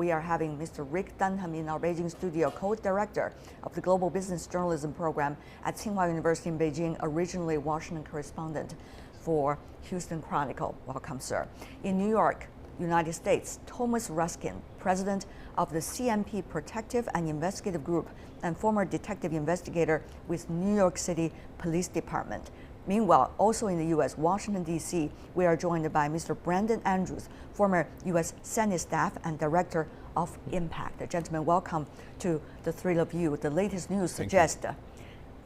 we are having Mr. Rick Dunham in our Beijing studio, co-director of the Global Business Journalism Program at Tsinghua University in Beijing, originally Washington correspondent for Houston Chronicle. Welcome, sir. In New York, United States, Thomas Ruskin, president of the CMP Protective and Investigative Group and former detective investigator with New York City Police Department. Meanwhile, also in the U.S., Washington, D.C., we are joined by Mr. Brandon Andrews, former U.S. Senate staff and director of Impact. Gentlemen, welcome to the three of you. The latest news suggests,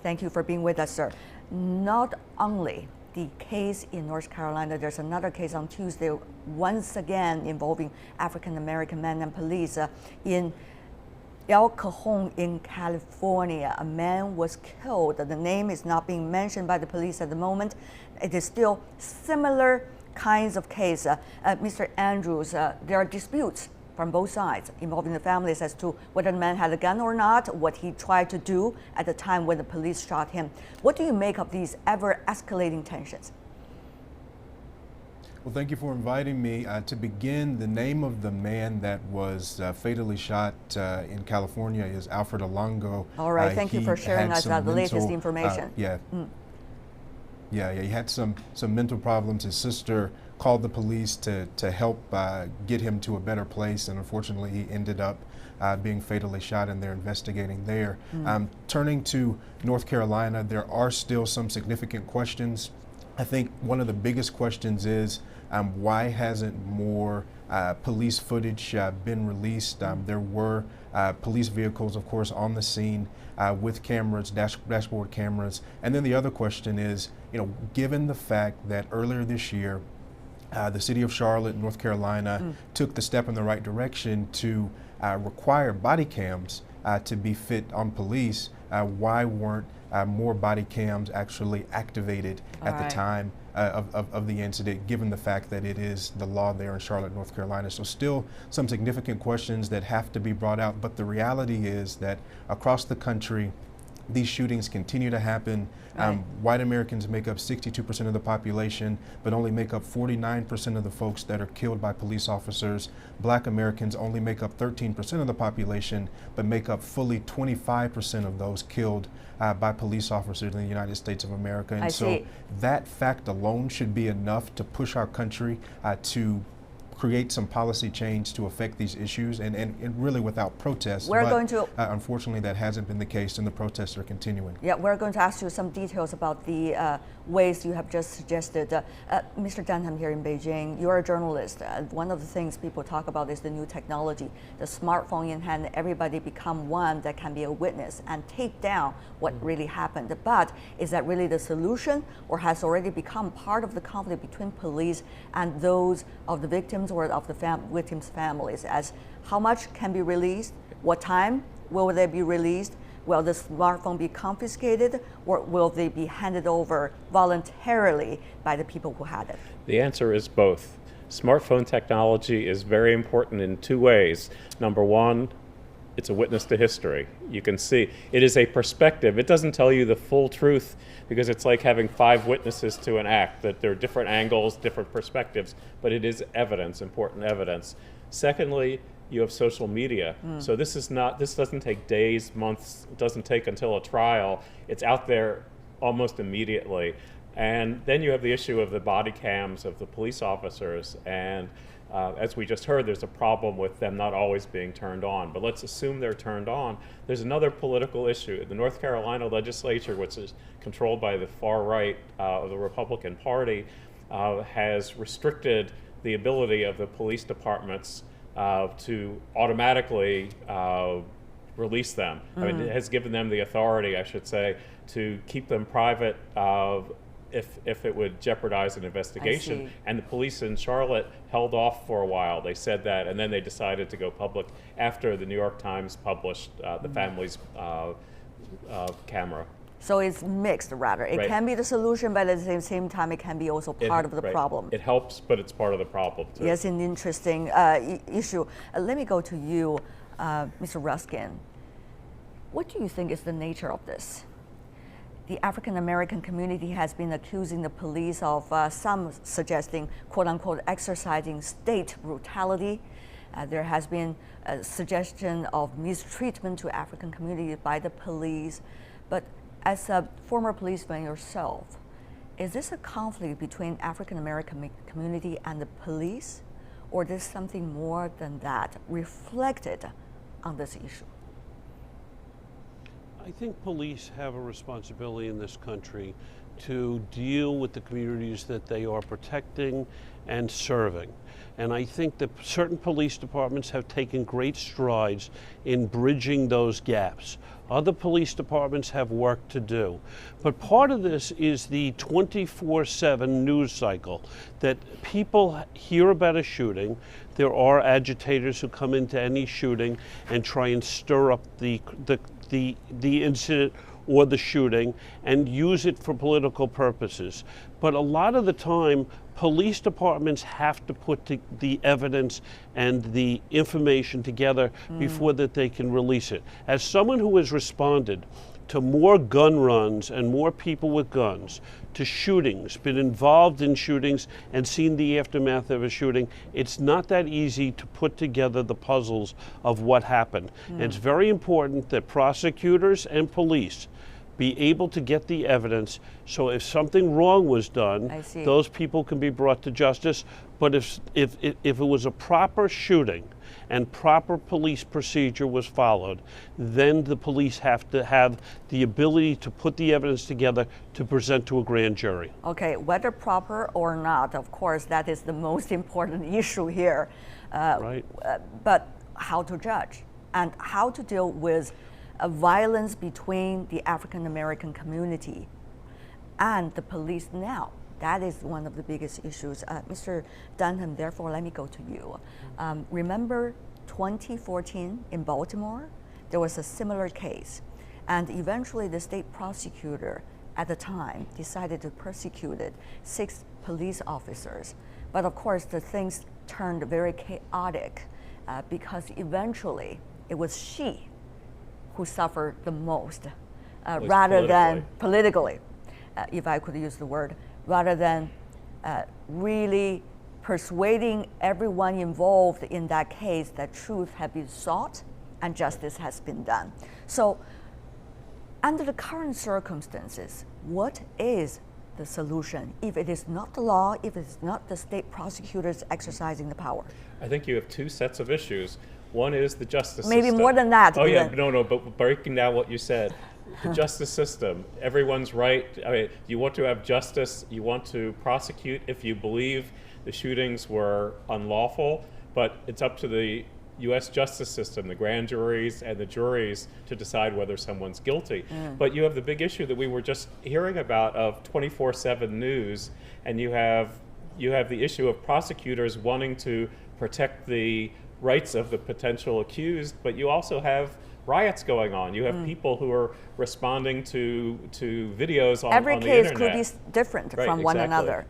thank you for being with us, sir. Not only the case in North Carolina, there's another case on Tuesday, once again involving African-American men and police in El Cajon in California. A man was killed. The name is not being mentioned by the police at the moment. It is still similar kinds of case. Mr. Andrews, there are disputes from both sides involving the families as to whether the man had a gun or not, what he tried to do at the time when the police shot him. What do you make of these ever-escalating tensions? Well, thank you for inviting me. To begin, the name of the man that was fatally shot in California is Alfred Alongo. All right, thank you for sharing us the latest information. He had some mental problems. His sister called the police to help get him to a better place, and unfortunately he ended up being fatally shot, and they're investigating there. Turning to North Carolina, there are still some significant questions. I think one of the biggest questions is why hasn't more police footage been released? There were police vehicles, of course, on the scene with cameras, dashboard cameras. And then the other question is, given the fact that earlier this year, the city of Charlotte, North Carolina, took the step in the right direction to require body cams to be fit on police, why weren't more body cams actually activated at the time of the incident, given the fact that it is the law there in Charlotte, North Carolina? So still some significant questions that have to be brought out, but the reality is that across the country, these shootings continue to happen. White Americans make up 62% of the population, but only make up 49% of the folks that are killed by police officers. Black Americans only make up 13% of the population, but make up fully 25% of those killed by police officers in the United States of America. And so that fact alone should be enough to push our country to create some policy change to affect these issues, and really without protest. Unfortunately, that hasn't been the case, and the protests are continuing. Yeah, we're going to ask you some details about the ways you have just suggested. Mr. Dunham here in Beijing, you're a journalist. One of the things people talk about is the new technology, the smartphone in hand. Everybody become one that can be a witness and tape down what really happened. But is that really the solution, or has already become part of the conflict between police and those of the victims or of the victims' families, as how much can be released, what time will they be released, will the smartphone be confiscated, or will they be handed over voluntarily by the people who had it? The answer is both. Smartphone technology is very important in two ways. Number one, it's a witness to history. You can see it is a perspective. It doesn't tell you the full truth, because it's like having 5 witnesses to an act, that there are different angles, different perspectives, but it is evidence, important evidence. Secondly, you have social media. So this doesn't take days, months, it doesn't take until a trial. It's out there almost immediately. And then you have the issue of the body cams of the police officers, and as we just heard, there's a problem with them not always being turned on, but let's assume they're turned on. There's another political issue. The North Carolina legislature, which is controlled by the far right of the Republican Party, has restricted the ability of the police departments to automatically release them. I mean, it has given them the authority, I should say, to keep them private if it would jeopardize an investigation. And the police in Charlotte held off for a while. They said that, and then they decided to go public after the New York Times published the family's camera. So it's mixed, rather. It can be the solution, but at the same time, it can be also part of the problem. It helps, but it's part of the problem, too. Yes, an interesting issue. Let me go to you, Mr. Ruskin. What do you think is the nature of this? The African-American community has been accusing the police of some suggesting, quote-unquote, exercising state brutality. There has been a suggestion of mistreatment to African communities by the police. But as a former policeman yourself, is this a conflict between African American community and the police, or is this something more than that reflected on this issue? I think police have a responsibility in this country to deal with the communities that they are protecting and serving. And I think that certain police departments have taken great strides in bridging those gaps. Other police departments have work to do. But part of this is the 24/7 news cycle that people hear about a shooting. There are agitators who come into any shooting and try and stir up the incident or the shooting and use it for political purposes. But a lot of the time, police departments have to put the evidence and the information together before that they can release it. As someone who has responded to more gun runs and more people with guns, to shootings, been involved in shootings and seen the aftermath of a shooting, it's not that easy to put together the puzzles of what happened. And it's very important that prosecutors and police be able to get the evidence, so if something wrong was done, those people can be brought to justice. But if it was a proper shooting and proper police procedure was followed, then the police have to have the ability to put the evidence together to present to a grand jury. Okay, whether proper or not, of course, that is the most important issue here. Right. But how to judge and how to deal with violence between the African American community and the police now. That is one of the biggest issues. Mr. Dunham, therefore, let me go to you. Remember 2014 in Baltimore? There was a similar case. And eventually the state prosecutor at the time decided to persecute 6 police officers. But of course, the things turned very chaotic because eventually it was she who suffered the most, rather than politically, if I could use the word, rather than really persuading everyone involved in that case that truth had been sought and justice has been done. So under the current circumstances, what is the solution if it is not the law, if it's not the state prosecutors exercising the power? I think you have 2 sets of issues. One is the justice system. Maybe more than that. Oh yeah, no, but breaking down what you said, the justice system, everyone's right. I mean, you want to have justice, you want to prosecute if you believe the shootings were unlawful, but it's up to the U.S. justice system, the grand juries and the juries, to decide whether someone's guilty. But you have the big issue that we were just hearing about of 24/7 news, and you have the issue of prosecutors wanting to protect the rights of the potential accused, but you also have riots going on. You have people who are responding to videos on the internet. Every case could be different from one exactly. another.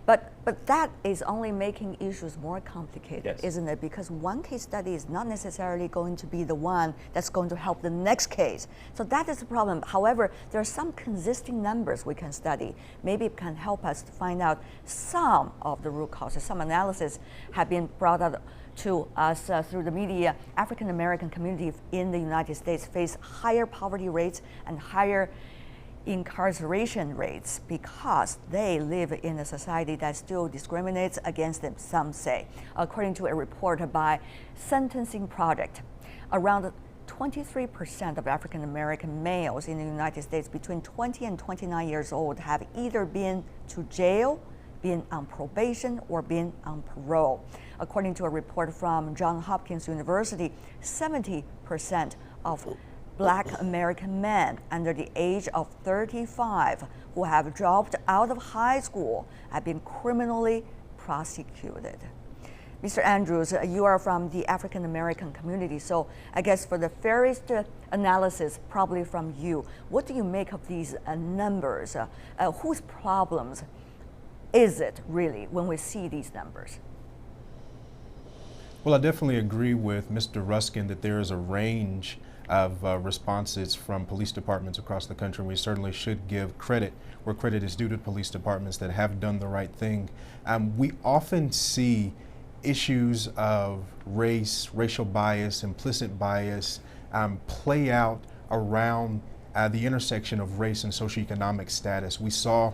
But that is only making issues more complicated, Yes. isn't it? Because one case study is not necessarily going to be the one that's going to help the next case. So that is the problem. However, there are some consisting numbers we can study. Maybe it can help us to find out some of the root causes. Some analysis have been brought out to us through the media. African American community in the United States face higher poverty rates and higher incarceration rates because they live in a society that still discriminates against them, some say. According to a report by Sentencing Project, around 23% of African American males in the United States between 20 and 29 years old have either been to jail, been on probation, or been on parole. According to a report from Johns Hopkins University, 70% of Black American men under the age of 35 who have dropped out of high school have been criminally prosecuted. Mr. Andrews, you are from the African American community, so I guess for the fairest analysis, probably from you, what do you make of these numbers? Whose problems is it really when we see these numbers? Well, I definitely agree with Mr. Ruskin that there is a range of responses from police departments across the country. We certainly should give credit where credit is due to police departments that have done the right thing. We often see issues of race, racial bias, implicit bias play out around the intersection of race and socioeconomic status. We saw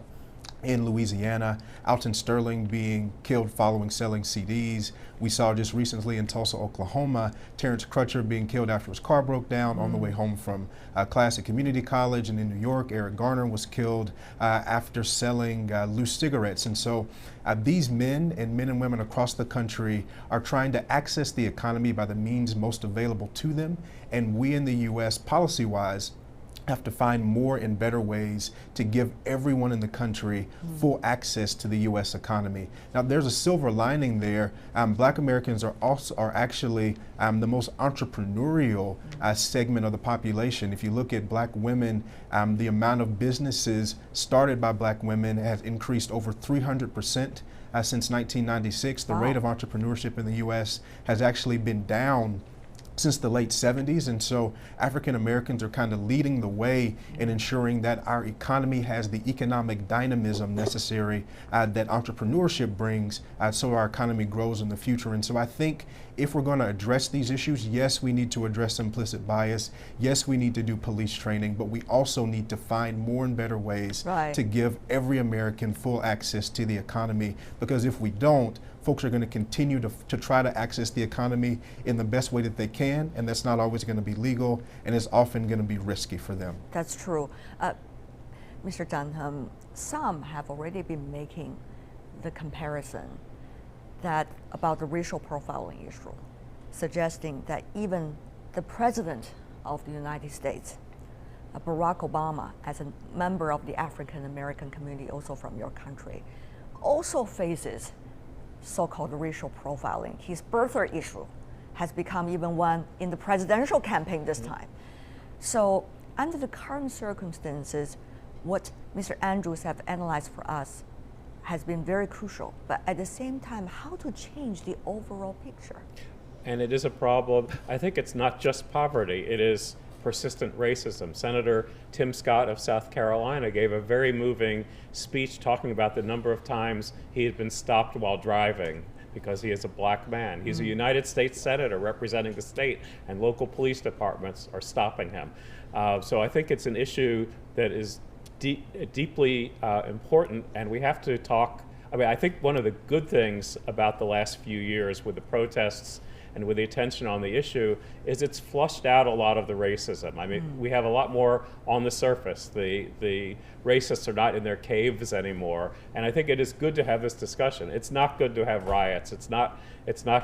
in Louisiana, Alton Sterling being killed following selling CDs. We saw just recently in Tulsa, Oklahoma, Terrence Crutcher being killed after his car broke down on the way home from class at community college. And in New York, Eric Garner was killed after selling loose cigarettes. And so these men and women across the country are trying to access the economy by the means most available to them. And we in the U.S., policy-wise, have to find more and better ways to give everyone in the country full access to the U.S. economy. Now, there's a silver lining there. Black Americans are actually the most entrepreneurial segment of the population. If you look at black women, the amount of businesses started by black women has increased over 300% since 1996. The rate of entrepreneurship in the U.S. has actually been down since the late 70s, and so African Americans are kind of leading the way in ensuring that our economy has the economic dynamism necessary that entrepreneurship brings so our economy grows in the future. And so I think if we're going to address these issues, yes, we need to address implicit bias, yes, we need to do police training, but we also need to find more and better ways to give every American full access to the economy, because if we don't, folks are going to continue to try to access the economy in the best way that they can, and that's not always going to be legal, and it's often going to be risky for them. That's true. Mr. Dunham, some have already been making the comparison that about the racial profiling issue, suggesting that even the President of the United States, Barack Obama, as a member of the African American community, also from your country, also faces so-called racial profiling. His birther issue has become even one in the presidential campaign this time. So under the current circumstances, what Mr. Andrews have analyzed for us has been very crucial, but at the same time, how to change the overall picture? And it is a problem. I think it's not just poverty, it is persistent racism. Senator Tim Scott of South Carolina gave a very moving speech talking about the number of times he had been stopped while driving because he is a black man. He's a United States Senator representing the state, and local police departments are stopping him. So I think it's an issue that is deeply important, and we have to talk. I mean, I think one of the good things about the last few years with the protests and with the attention on the issue is it's flushed out a lot of the racism. I mean, we have a lot more on the surface. The racists are not in their caves anymore, and I think it is good to have this discussion. It's not good to have riots. It's not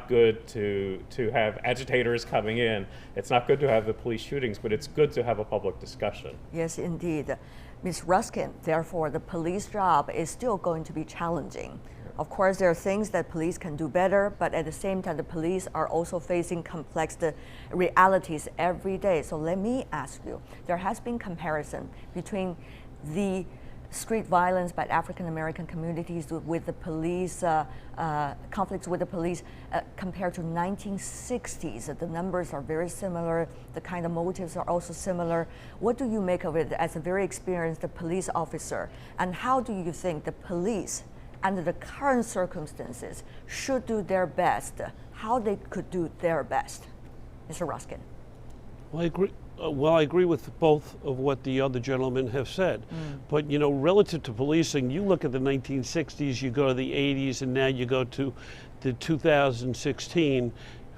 good to have agitators coming in. It's not good to have the police shootings, but it's good to have a public discussion. Yes, indeed. Ms. Ruskin, therefore, the police job is still going to be challenging. Of course, there are things that police can do better, but at the same time, the police are also facing complex realities every day. So let me ask you, there has been comparison between the street violence by African American communities with the police, conflicts with the police compared to 1960s. The numbers are very similar, the kind of motives are also similar. What do you make of it as a very experienced police officer? And how do you think the police, under the current circumstances, should do their best, how they could do their best? Mr. Ruskin. Well, I agree. I agree with both of what the other gentlemen have said. But, you know, relative to policing, you look at the 1960s, you go to the 80s, and now you go to the 2016.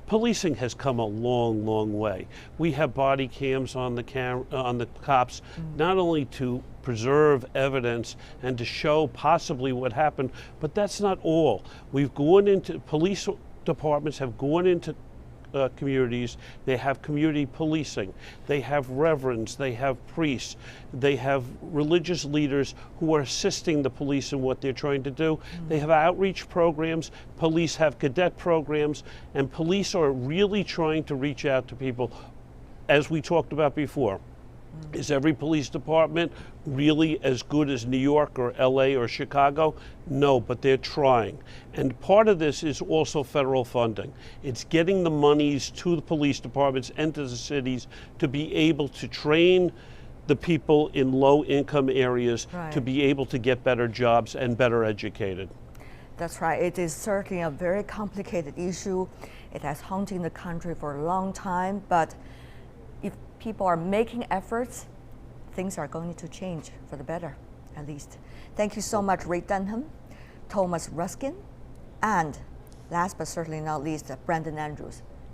Policing has come a long, long way. We have body cams on the cops, not only to preserve evidence and to show possibly what happened, but that's not all. We've gone into, police departments have gone into communities. They have community policing. They have reverends. They have priests. They have religious leaders who are assisting the police in what they're trying to do. They have outreach programs. Police have cadet programs. And police are really trying to reach out to people. As we talked about before, is every police department really as good as New York or LA or Chicago? No, but they're trying. And part of this is also federal funding. It's getting the monies to the police departments and to the cities to be able to train the people in low income areas to be able to get better jobs and better educated. That's right. It is certainly a very complicated issue. It has haunted the country for a long time, but if people are making efforts, things are going to change for the better, at least. Thank you so much, Rick Dunham, Thomas Ruskin, and last but certainly not least, Brandon Andrews.